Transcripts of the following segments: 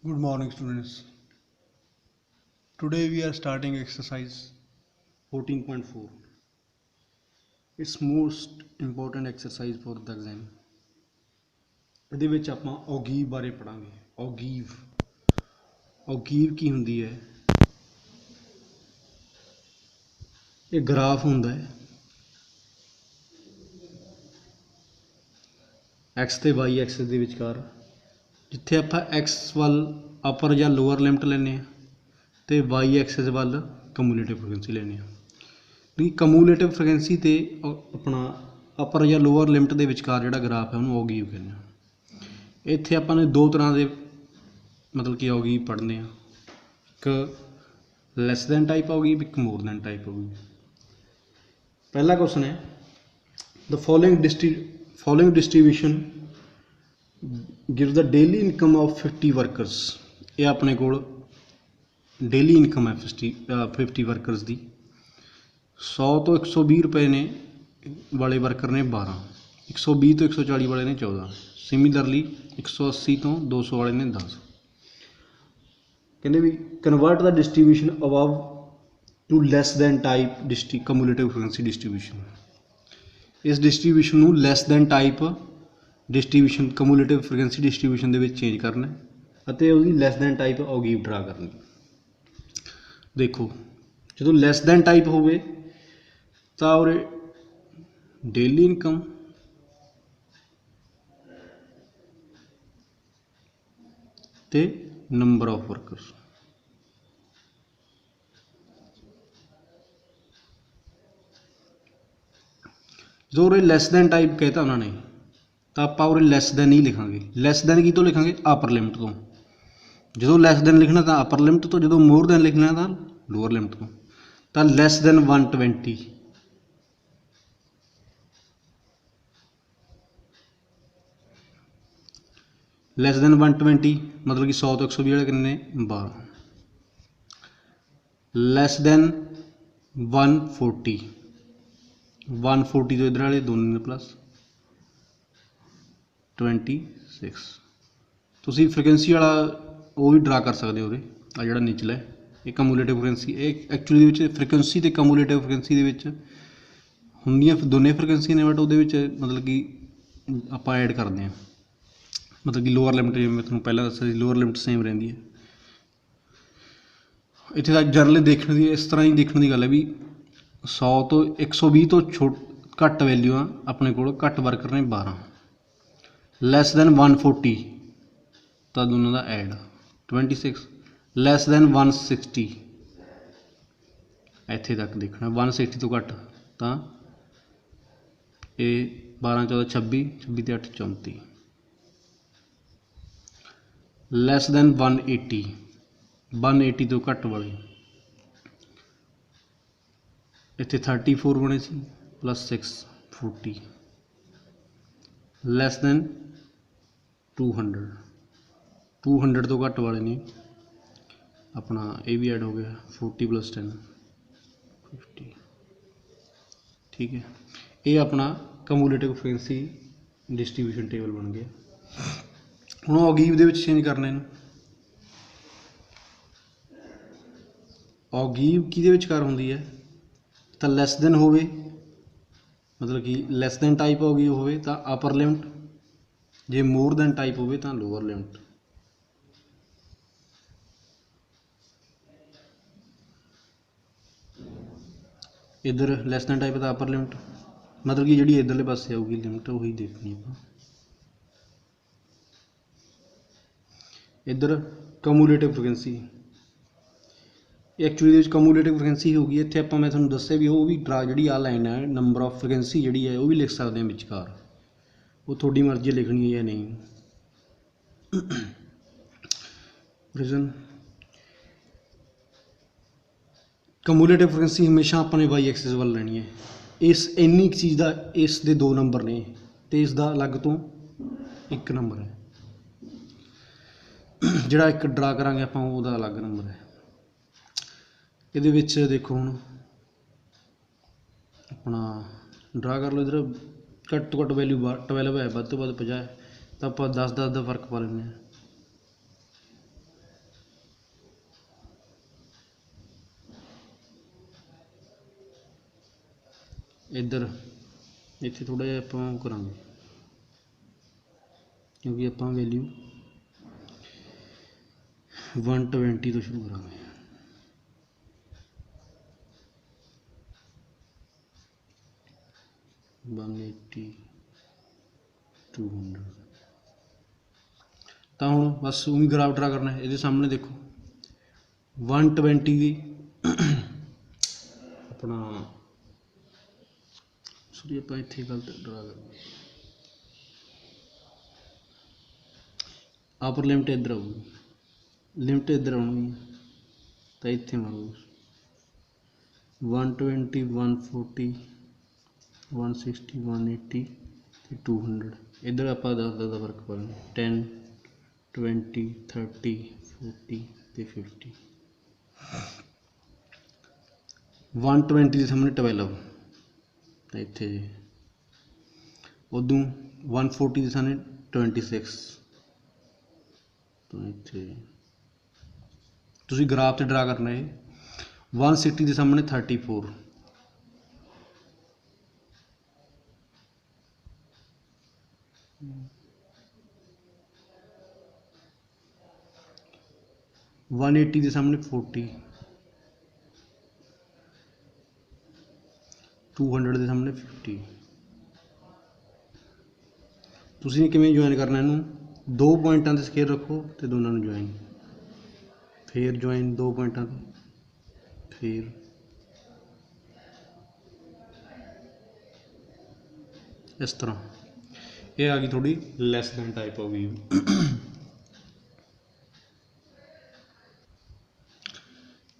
Good morning, students. Today we are starting exercise 14.4. It's most important exercise for the exam. ਇਹਦੇ ਵਿੱਚ ਆਪਾਂ ਔਗੀਵ ਬਾਰੇ ਪੜਾਂਗੇ। ਔਗੀਵ ਕੀ ਹੁੰਦੀ ਹੈ? ਇਹ ਗ੍ਰਾਫ ਹੁੰਦਾ ਹੈ x ਤੇ y ਐਕਸਿਸ ਦੇ ਵਿਚਕਾਰ, ਜਿੱਥੇ ਆਪਾਂ x ਵੱਲ ਅਪਰ ਜਾਂ ਲੋਅਰ ਲਿਮਟ ਲੈਂਦੇ ਹਾਂ ਤੇ y ਐਕਸਿਸ ਵੱਲ ਕਮੂਲੇਟਿਵ ਫ੍ਰੀਕੁਐਂਸੀ ਲੈਂਦੇ ਹਾਂ। ਵੀ ਕਮੂਲੇਟਿਵ ਫ੍ਰੀਕੁਐਂਸੀ ਤੇ ਆਪਣਾ ਅਪਰ ਜਾਂ ਲੋਅਰ ਲਿਮਟ ਦੇ ਵਿਚਕਾਰ ਜਿਹੜਾ ਗ੍ਰਾਫ ਹੈ ਉਹਨੂੰ ਔਗੀਵ ਕਹਿੰਦੇ ਹਾਂ। ਇੱਥੇ ਆਪਾਂ ਨੇ ਦੋ ਤਰ੍ਹਾਂ ਦੇ ਮਤਲਬ ਕਿ ਔਗੀਵ ਪੜ੍ਹਨੇ ਆ, ਇੱਕ ਲੈਸ ਦੈਨ ਟਾਈਪ ਔਗੀਵ, ਇੱਕ ਮੋਰ ਦੈਨ ਟਾਈਪ ਔਗੀਵ। ਪਹਿਲਾ ਕੁਐਸਚਨ ਹੈ the following distribution gives the daily income of 50 workers. ਇਹ ਆਪਣੇ ਕੋਲ ਡੇਲੀ ਇਨਕਮ ਹੈ 50 ਵਰਕਰਸ ਦੀ। 100 ਤੋਂ 120 ਰੁਪਏ ਨੇ ਵਾਲੇ ਵਰਕਰ ਨੇ 12, 120 ਤੋਂ 140 ਵਾਲੇ ਨੇ 14, ਸਿਮਿਲਰਲੀ 180 ਤੋਂ 200 ਵਾਲੇ ਨੇ 10। ਕਹਿੰਦੇ we convert the distribution above to less than type cumulative frequency distribution. ਇਸ ਡਿਸਟਰੀਬਿਊਸ਼ਨ ਨੂੰ less than type distribution cumulative frequency distribution ਦੇ ਵਿੱਚ ਚੇਂਜ ਕਰਨਾ ਅਤੇ ਉਹਦੀ ਲੈਸ ਦੈਨ ਟਾਈਪ ਔਗੀਵ ਡਰਾ ਕਰਨੀ। ਦੇਖੋ ਜਦੋਂ ਲੈਸ ਦੈਨ ਟਾਈਪ ਹੋਵੇ ਤਾਂ ਉਰੇ ਡੇਲੀ ਇਨਕਮ ਤੇ ਨੰਬਰ ਆਫ ਵਰਕਰਸ, ਜੋ ਉਰੇ ਲੈਸ ਦੈਨ ਟਾਈਪ ਕਹਿਤਾ ਉਹਨਾਂ ਨੇ ਤਾਂ ਆਪਾਂ ਉਰੇ ਲੈਸ ਦੈਨ ਹੀ ਲਿਖਾਂਗੇ। ਲੈਸ ਦੈਨ ਕੀ ਤੋਂ ਲਿਖਾਂਗੇ? ਅਪਰ ਲਿਮਟ ਤੋਂ। ਜਦੋਂ ਲੈਸ ਦੈਨ ਲਿਖਣਾ ਤਾਂ ਅਪਰ ਲਿਮਟ ਤੋਂ, ਜਦੋਂ ਮੋਰ ਦੈਨ ਲਿਖਣਾ ਤਾਂ ਲੋਅਰ ਲਿਮਟ ਤੋਂ। ਤਾਂ ਲੈਸ ਦੈਨ 120, ਲੈਸ ਦੈਨ 120 ਮਤਲਬ ਕਿ 100 ਤੋਂ 120 ਵਾਲੇ ਕਿੰਨੇ ਨੇ 12। ਲੈਸ ਦੈਨ 140, 140 ਤੋਂ ਇੱਧਰ ਵਾਲੇ ਦੋਨੋਂ ਨੇ ਪਲੱਸ 26। ਤੁਸੀਂ ਫ੍ਰੀਕੁਐਂਸੀ ਵਾਲਾ ਉਹ ਵੀ ਡਰਾ ਕਰ ਸਕਦੇ ਹੋ। ਉਰੇ ਆ ਜਿਹੜਾ ਨਿਚਲਾ ਇਹ ਕਮੂਲੇਟਿਵ ਫ੍ਰੀਕੁਐਂਸੀ, ਇਹ ਐਕਚੁਅਲੀ ਦੇ ਵਿੱਚ ਫ੍ਰੀਕੁਐਂਸੀ ਅਤੇ ਕਮੂਲੇਟਿਵ ਫ੍ਰੀਕੁਐਂਸੀ ਦੇ ਵਿੱਚ ਹੁੰਦੀਆਂ ਦੋਨੇ ਫ੍ਰੀਕੁਐਂਸੀਆਂ ਨੇ, ਬਟ ਉਹਦੇ ਵਿੱਚ ਮਤਲਬ ਕਿ ਆਪਾਂ ਐਡ ਕਰਦੇ ਹਾਂ ਮਤਲਬ ਕਿ ਲੋਅਰ ਲਿਮਟ, ਜਿਵੇਂ ਮੈਂ ਤੁਹਾਨੂੰ ਪਹਿਲਾਂ ਦੱਸਿਆ ਸੀ ਲੋਅਰ ਲਿਮਟ ਸੇਮ ਰਹਿੰਦੀ ਹੈ। ਇੱਥੇ ਤਾਂ ਜਨਰਲੀ ਦੇਖਣ ਦੀ ਇਸ ਤਰ੍ਹਾਂ ਹੀ ਦੇਖਣ ਦੀ ਗੱਲ ਹੈ ਵੀ 100 ਤੋਂ 120 ਤੋਂ ਘੱਟ ਵੈਲਿਊ ਆ ਆਪਣੇ ਕੋਲ, ਘੱਟ ਵਰਕਰ ਨੇ 12। ਲੈਸ ਦੈਨ 140 ਤਾਂ ਦੋਨਾਂ ਦਾ ਐਡ 26। ਲੈਸ ਦੈਨ 160 ਇੱਥੇ ਤੱਕ ਦੇਖਣਾ, 160 ਤੋਂ ਘੱਟ ਤਾਂ ਇਹ 12 14 26, 26 ਤੇ 8 34। ਲੈਸ ਦੈਨ 180, 180 ਤੋਂ ਘੱਟ ਵਾਲੇ ਇੱਥੇ 34 ਬਣੇ ਸੀ ਪਲੱਸ 6 40। ਲੈਸ ਦੈਨ 200, 200 ਤੋਂ ਘੱਟ ਵਾਲੇ ਨੇ ਆਪਣਾ ਇਹ ਵੀ ਐਡ ਹੋ ਗਿਆ 40 + 10 50। ਠੀਕ ਹੈ, ਇਹ ਆਪਣਾ ਕਮੂਲੇਟਿਵ ਫ੍ਰੀਕੁਐਂਸੀ ਡਿਸਟਰੀਬਿਊਸ਼ਨ ਟੇਬਲ ਬਣ ਗਿਆ। ਹੁਣ ਔਗੀਵ ਦੇ ਵਿੱਚ ਚੇਂਜ ਕਰਨਾ ਇਹਨੂੰ। ਔਗੀਵ ਕਿਹਦੇ ਵਿਚਕਾਰ ਹੁੰਦੀ ਹੈ? ਤਾਂ ਲੈਸ ਦੈਨ ਹੋਵੇ ਮਤਲਬ ਕਿ ਲੈਸ ਦੈਨ ਟਾਈਪ ਔਗੀਵ ਹੋਵੇ ਤਾਂ ਅਪਰ ਲਿਮਟ, ਜੇ ਮੋਰ ਦੈਨ ਟਾਈਪ ਹੋਵੇ ਤਾਂ ਲੋਅਰ ਲਿਮਟ। ਇੱਧਰ ਲੈਸ ਦੈਨ ਟਾਈਪ ਦਾ ਅਪਰ ਲਿਮਟ ਮਤਲਬ ਕਿ ਜਿਹੜੀ ਇੱਧਰਲੇ ਪਾਸੇ ਆਊਗੀ ਲਿਮਟ ਉਹੀ ਦੇਖਣੀ ਆਪਾਂ। ਇੱਧਰ ਕਮੂਲੇਟਿਵ ਫ੍ਰੀਕੁਐਂਸੀ, ਐਕਚੁਅਲੀ ਦੇ ਵਿੱਚ ਕਮੂਲੇਟਿਵ ਫ੍ਰੀਕੁਐਂਸੀ ਹੋਊਗੀ। ਇੱਥੇ ਆਪਾਂ ਮੈਂ ਤੁਹਾਨੂੰ ਦੱਸਿਆ ਵੀ ਉਹ ਵੀ ਡਰਾ ਜਿਹੜੀ ਆ ਲਾਈਨ ਹੈ ਨੰਬਰ ਆਫ ਫ੍ਰੀਕੁਐਂਸੀ ਜਿਹੜੀ ਹੈ ਉਹ ਵੀ ਲਿਖ ਸਕਦੇ ਹਾਂ ਵਿਚਕਾਰ, ਉਹ ਤੁਹਾਡੀ ਮਰਜ਼ੀ ਲਿਖਣੀ ਹੈ ਜਾਂ ਨਹੀਂ। ਰੀਜ਼ਨ ਕਮੂਲੇਟਿਵ ਫ੍ਰੀਕੁਐਂਸੀ ਹਮੇਸ਼ਾ ਆਪਾਂ ਨੇ ਵਾਈ ਐਕਸਿਸ ਵੱਲ ਲੈਣੀ ਹੈ। ਇਸ ਇੰਨੀ ਚੀਜ਼ ਦਾ ਇਸ ਦੇ 2 ਨੰਬਰ ਨੇ ਅਤੇ ਇਸ ਦਾ ਅਲੱਗ ਤੋਂ 1 ਨੰਬਰ ਹੈ। ਜਿਹੜਾ ਇੱਕ ਡਰਾ ਕਰਾਂਗੇ ਆਪਾਂ ਉਹਦਾ ਅਲੱਗ ਨੰਬਰ ਹੈ। ਇਹਦੇ ਵਿੱਚ ਦੇਖੋ ਹੁਣ ਆਪਣਾ ਡਰਾ ਕਰ ਲਓ, ਇੱਧਰ ਘੱਟ ਤੋਂ ਘੱਟ ਵੈਲਿਊ 12 ਹੈ, ਵੱਧ ਤੋਂ ਵੱਧ 50 ਹੈ, ਤਾਂ ਆਪਾਂ 10 10 ਦਾ ਫਰਕ ਪਾ ਲੈਂਦੇ ਹਾਂ। इधर इत्थे थोड़ा जिहा आपां करांगे क्योंकि आपां वैल्यू 120 तो शुरू करांगे। वन 80 200 तो हुण बस उही ग्राफ ड्रा करना है। ये सामने देखो 120 की अपना सॉरी आप इत्थे गलत ड्रा कर अपर लिमिट इधर आऊगी, लिमिट इधर आनी तो इत्थे मारो 120 140 160 180 200 इधर आप 10 का फर्क पा 10 20 30 40 ਤੇ 50 120 ਦੇ ਸਾਹਮਣੇ 12 ਤਾਂ ਇੱਥੇ ਉਦੋਂ 140 ਦੇ ਸਾਹਮਣੇ 26 ਤਾਂ ਇੱਥੇ ਤੁਸੀਂ ਗ੍ਰਾਫ ਤੇ ਡਰਾ ਕਰਨਾ ਹੈ। 160 ਦੇ ਸਾਹਮਣੇ 34 180 ਦੇ ਸਾਹਮਣੇ 40 200 ਦੇ ਸਾਹਮਣੇ 50 ਤੁਸੀਂ ਕਿਵੇਂ ਜੁਆਇਨ ਕਰਨਾ ਇਹਨੂੰ ਦੋ ਪੁਆਇੰਟਾਂ 'ਤੇ ਸਕੇਅਰ ਰੱਖੋ ਤੇ ਦੋਨਾਂ ਨੂੰ ਜੁਆਇਨ ਫਿਰ ਜੁਆਇਨ ਦੋ ਪੁਆਇੰਟਾਂ 'ਤੇ ਫਿਰ इस तरह ये आ गई थोड़ी लैस दैन टाइप हो गई।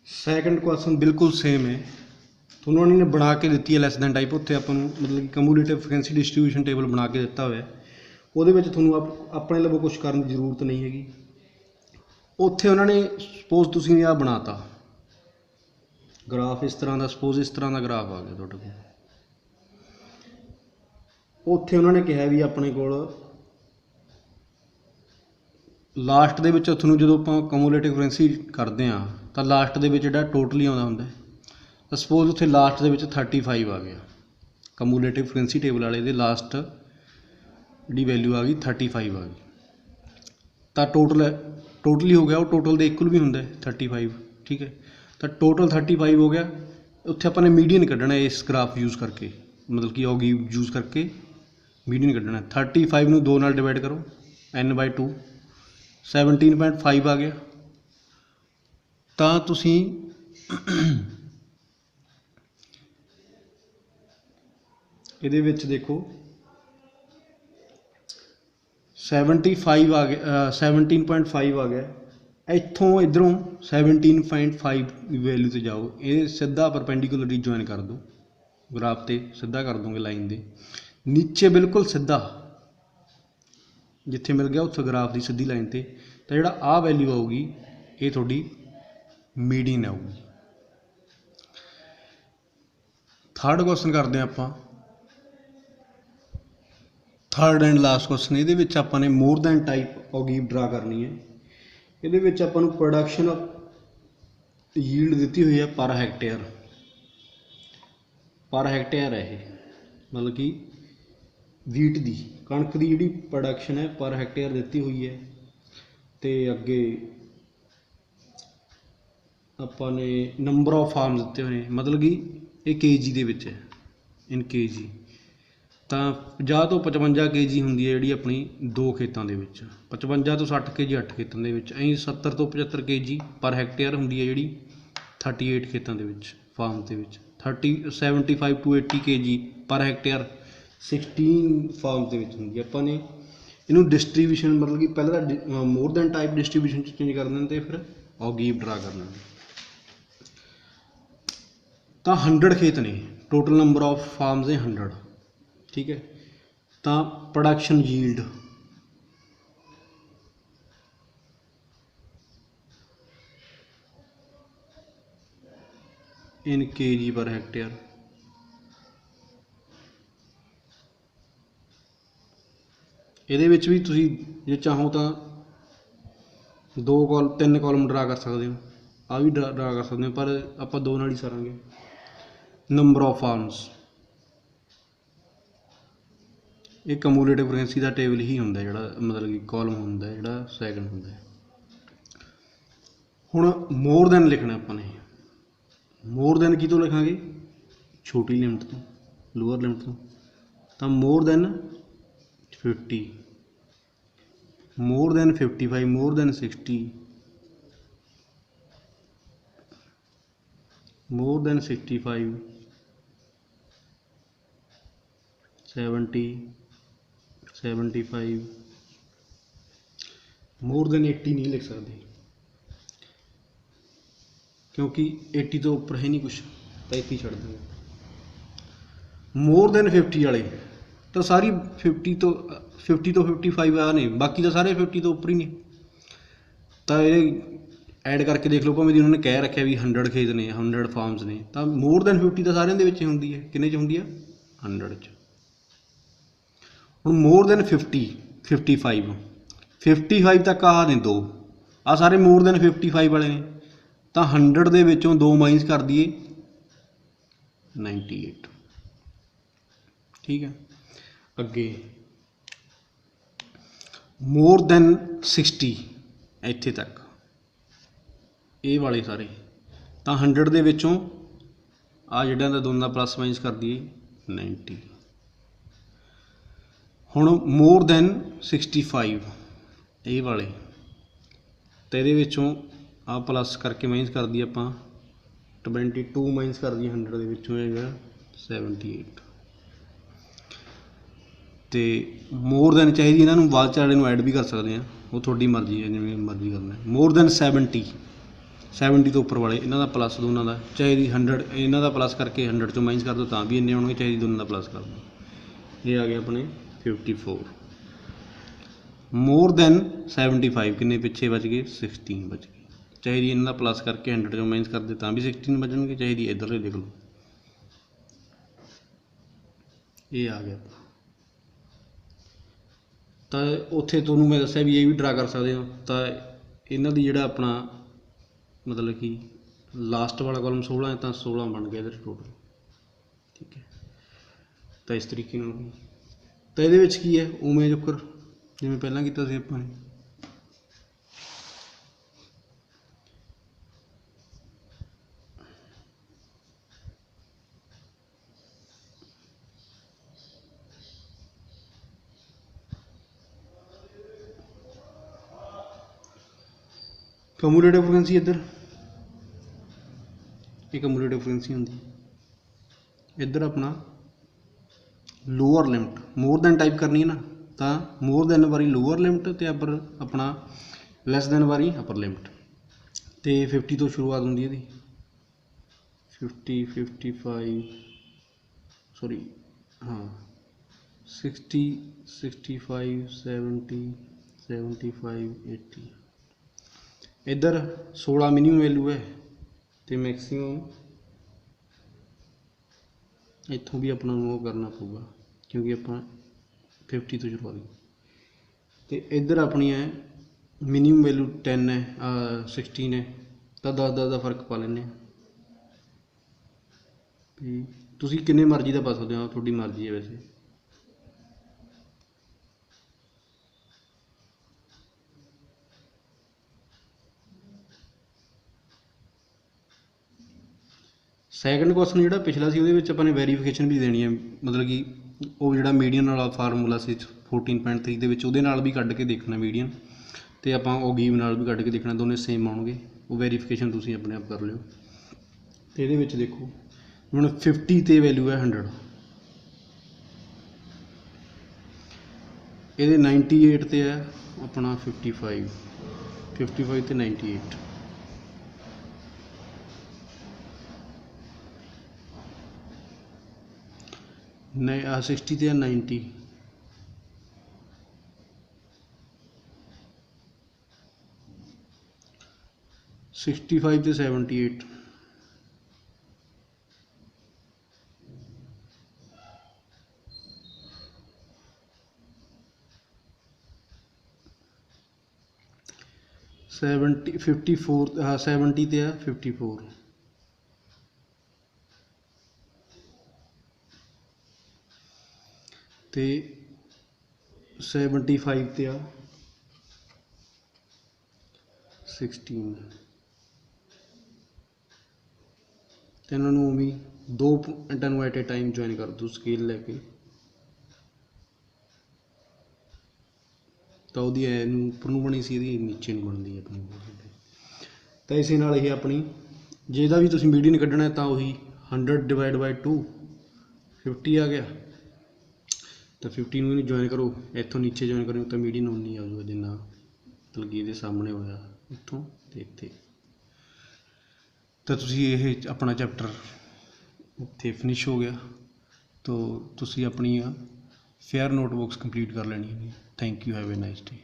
सैकेंड क्वेश्चन बिल्कुल सेम है तो उन्होंने बना के दी है लैस दैन टाइप उत्थे आपां नूं मतलब कि कम्यूलेटिव फ्रीक्वेंसी डिस्ट्रीब्यूशन टेबल बना के दिता हुआ है वो थोनों अपने लवों कुछ करने की जरूरत नहीं हैगी। उत्थे उन्होंने सपोज तुसीं आ बनाता ग्राफ इस तरह का सपोज इस तरह का ग्राफ आ गया तुहाडे कोल उत्थे उन्होंने कहा भी अपने कोल लास्ट दे विच तुहानूं जदों आपां कम्यूलेटिव फ्रीक्वेंसी करते हैं तो लास्ट दे विच जिहड़ा टोटल ही आउंदा हुंदा है तो सपोज उत्थे लास्ट दे विच 35 आ गया कम्यूलेटिव फ्रीक्वेंसी टेबल वाले दे लास्ट जिहड़ी वैल्यू आ गई 35 आ गई तो टोटल ही हो गया वो टोटल दे इक्वल भी हुंदा है 35 ठीक है तो टोटल 35 हो गया। उत्थे आपां ने मीडियन कड्ढना इस ग्राफ यूज़ करके मतलब कि ऑगी यूज़ करके मीडियन कड्ढना 35 नूं 2 नाल डिवाइड करो n/2 17.5 आ गया तो तुसीं इहदे विच देखो 75 आ गया 17.5 आ गया इत्थों इधरों 17.5 वैल्यू से जाओ ये सीधा परपेंडिकुलर जॉइन कर दो ग्राफ ते सीधा कर दोगे लाइन दे नीचे बिल्कुल सीधा जिथे मिल गया उत्थे ग्राफ की सीधी लाइन ते तो जिहड़ा आ वैल्यू आऊगी ये थोड़ी मीडियन आऊगी। थर्ड क्वेश्चन करते हैं आपां थर्ड एंड लास्ट क्वेश्चन ये आपां ने more than type Oggy draw करनी है। ये आपां नूं प्रोडक्शन यील्ड दी हुई है पर हैक्टेयर है ये मतलब कि वीट की कणक की जी प्रोडक्शन है पर हैक्टेयर दी हुई है तो अगे अपने नंबर ऑफ फार्म दिते हुए हैं मतलब कि ये KG दे विच है इन KG तो 50 तो 55 KG होंगी है जी अपनी दो खेतों के 55 तो 60 KG 8 खेतों के अं 70 तो 75 KG पर हैक्टेयर होंगी है जी 38 खेतों के फार्म के 75 to 80 KG पर हैक्टेयर 16 फार्म के होंगी। अपने इनू डिस्ट्रीब्यूशन मतलब कि पहले more than type distribution change कर दें फिर ऑगी ड्रा करना तो 100 खेत ने टोटल नंबर ऑफ फार्म्स है 100 ठीक है तो प्रोडक्शन यील्ड इन KG पर हैक्टेयर ये भी तुसी जे चाहो तो 3 कॉलम ड्रा कर सकते हो आ भी ड्रा कर सकते हो पर आप 2 नाल ही सारांगे। नंबर ऑफ फार्म्स ਇਹ ਕਮੂਲੇਟਿਵ ਫ੍ਰੀਕੁਐਂਸੀ ਦਾ ਟੇਬਲ ਹੀ ਹੁੰਦਾ ਜਿਹੜਾ ਮਤਲਬ ਕਿ ਕਾਲਮ ਹੁੰਦਾ ਜਿਹੜਾ ਸੈਕਿੰਡ ਹੁੰਦਾ। ਹੁਣ ਮੋਰ ਦੈਨ ਲਿਖਣਾ ਆਪਾਂ ਨੇ। ਮੋਰ ਦੈਨ ਕਿਤੋਂ ਲਿਖਾਂਗੇ? ਛੋਟੀ ਲਿਮਟ ਤੋਂ, ਲੋਅਰ ਲਿਮਟ ਤੋਂ। ਤਾਂ more than 50, more than 55, more than 60, more than 65, 70, 75, more than 80 नहीं लिख सकते क्योंकि 80 तो उपर है नहीं कुछ, तो 80 छड़ देंगे। मोर दैन 50 वाले तो सारी 50 तो 55 आ ने, बाकी तो सारे 50 तो उपर ही नहीं। तो ये ऐड करके देख लो, भावें उन्होंने कह रखा भी 100 खेत ने, 100 फार्म्स ने, तो मोर दैन 50 तो सारे दे विच हुंदी है। किन्ने च हुंदी है? 100 च। हुण मोर दैन 50, 55 तक आ ने 2, आ सारे मोर दैन 55 वाले ने। तो 100 दे विचों 2 माइनस कर दिए 98। ठीक है। अगे मोर दैन 60 इत्थे तक ये वाले सारे, तो 100 दे विचों आ जिहड़ा दा दोनों प्लस माइनस कर दिए 90। हुण मोर दैन 65 ये वाले, तो ये विचों आ प्लस करके माइनस कर दिए आपां 22 माइनस कर दिए 100 दे विचों है 78। तो मोर दैन चाहिए इन्हों बाद च वाले ऐड भी कर सकते हैं, वो थोड़ी मर्जी है जिवें मर्जी करना है। मोर दैन 70 तो उपर वाले इन्हों का प्लस दोनों का चाहिए 100, इन्हों का प्लस करके 100 चो माइनस कर दो तो भी इन्ने होंगे, चाहिए दोनों का प्लस कर दो। ये आ गया अपने 54। मोर दैन 75 किन्ने पिछे बच गए? 16 बच गए। चाहिए इन्हों का प्लस करके 100 चो माइनस कर दे तो भी 16 बचनगे, चाहिए इधर लिख लो। ये आ गया। तो उत्थे तुहानूं मैं दस्सिया भी ये भी ड्रा कर सकते हो। तो इन्हां दी जिहड़ा अपना मतलब कि लास्ट वाला कॉलम 16 है, तो 16 बन गया इधर टोटल। ठीक है। तो इस तरीके नाल तो इहदे विच की है उवें जुकर जिवें पहलां कीता सी आपां ने। कमूलेटिव फ्रीक्वेंसी इधर ये कमूलेटिव फ्रीक्वेंसी होंगी। इधर अपना lower limit more than type करनी है ना, तो मोर दैन वारी लोअर लिमिट तो अपर अपना लैस दैन वारी अपर लिमिट। तो 50 तो शुरुआत होंगी है 50, 55 सॉरी हाँ 60, 65, 70, 75, 80। इधर 16 मिनीमम वैल्यू है तो मैक्सीमम इतों भी अपना वो करना पऊगा क्योंकि अपना 50 तो शुरुआत। तो इधर अपनी है मिनीमम वैल्यू 10 है 16 है, तो 10 का फर्क पा लें। तुसी किन्ने मर्जी का पा सकते हो, थोड़ी मर्जी है वैसे। सैकेंड क्वेश्चन जो पिछला सी उहदे विच आपां ने वेरीफिकेशन भी देनी है, मतलब कि वो जो मीडियन वाला फार्मूला से 14.3 दे विच उहदे नाल भी कढ़ के देखना मीडियन, तो आपां वो गिव नाल भी कढ़ के देखना, दोनों सेम आउणगे। वो वेरीफिकेशन तुसीं अपने आप कर लिओ। तो इहदे विच देखो हुण 50 ते वैल्यू है 100, ये 98 ते है अपना 55 ते 98। नहीं 60 ते 90, 65 ते 78, 54 हाँ 70 ते है 54, तो 75 ਤੇ ਆ 16 ਤੇ ਇਹਨਾਂ ਨੂੰ ਵੀ 2 ਪੁਆਇੰਟਾਂ ਨੂੰ ਐਟ ਏ ਟਾਈਮ ਜੁਆਇਨ ਕਰ ਦਿਓ ਸਕੇਲ ਲੈ ਕੇ। ਤਾਂ ਉਹਦੀ ਐ ਨੂੰ ਉੱਪਰ ਨੂੰ ਬਣੀ ਸੀ, ਇਹਦੀ ਨੀਚੇ ਨੂੰ ਬਣਦੀ ਹੈ ਆਪਣੀ। ਤਾਂ ਇਸੇ ਨਾਲ ਇਹ ਆਪਣੀ ਜੇ ਇਹਦਾ ਵੀ ਤੁਸੀਂ ਮੀਡੀਅਨ ਕੱਢਣਾ ਤਾਂ ਉਹੀ 100/2 50 ਆ ਗਿਆ। ਤਾਂ 50 ਨੂੰ ਇਹਨੂੰ ਜੁਆਇਨ ਕਰੋ, ਇੱਥੋਂ ਨੀਚੇ ਜੁਆਇਨ ਕਰਿਓ ਤਾਂ ਮੀਡੀਅਨ ਉਨੀ ਆ ਜਾਊਗਾ ਜਿੰਨਾ ਮਤਲਬ ਕਿ ਇਹਦੇ ਸਾਹਮਣੇ ਹੋਇਆ ਇੱਥੋਂ ਅਤੇ ਇੱਥੇ। ਤਾਂ ਤੁਸੀਂ ਇਹ ਆਪਣਾ ਚੈਪਟਰ ਇੱਥੇ ਫਿਨਿਸ਼ ਹੋ ਗਿਆ। ਤਾਂ ਤੁਸੀਂ ਆਪਣੀ ਫੇਅਰ ਨੋਟਬੁੱਕਸ ਕੰਪਲੀਟ ਕਰ ਲੈਣੀ ਹੈ। Thank you, have A nice day.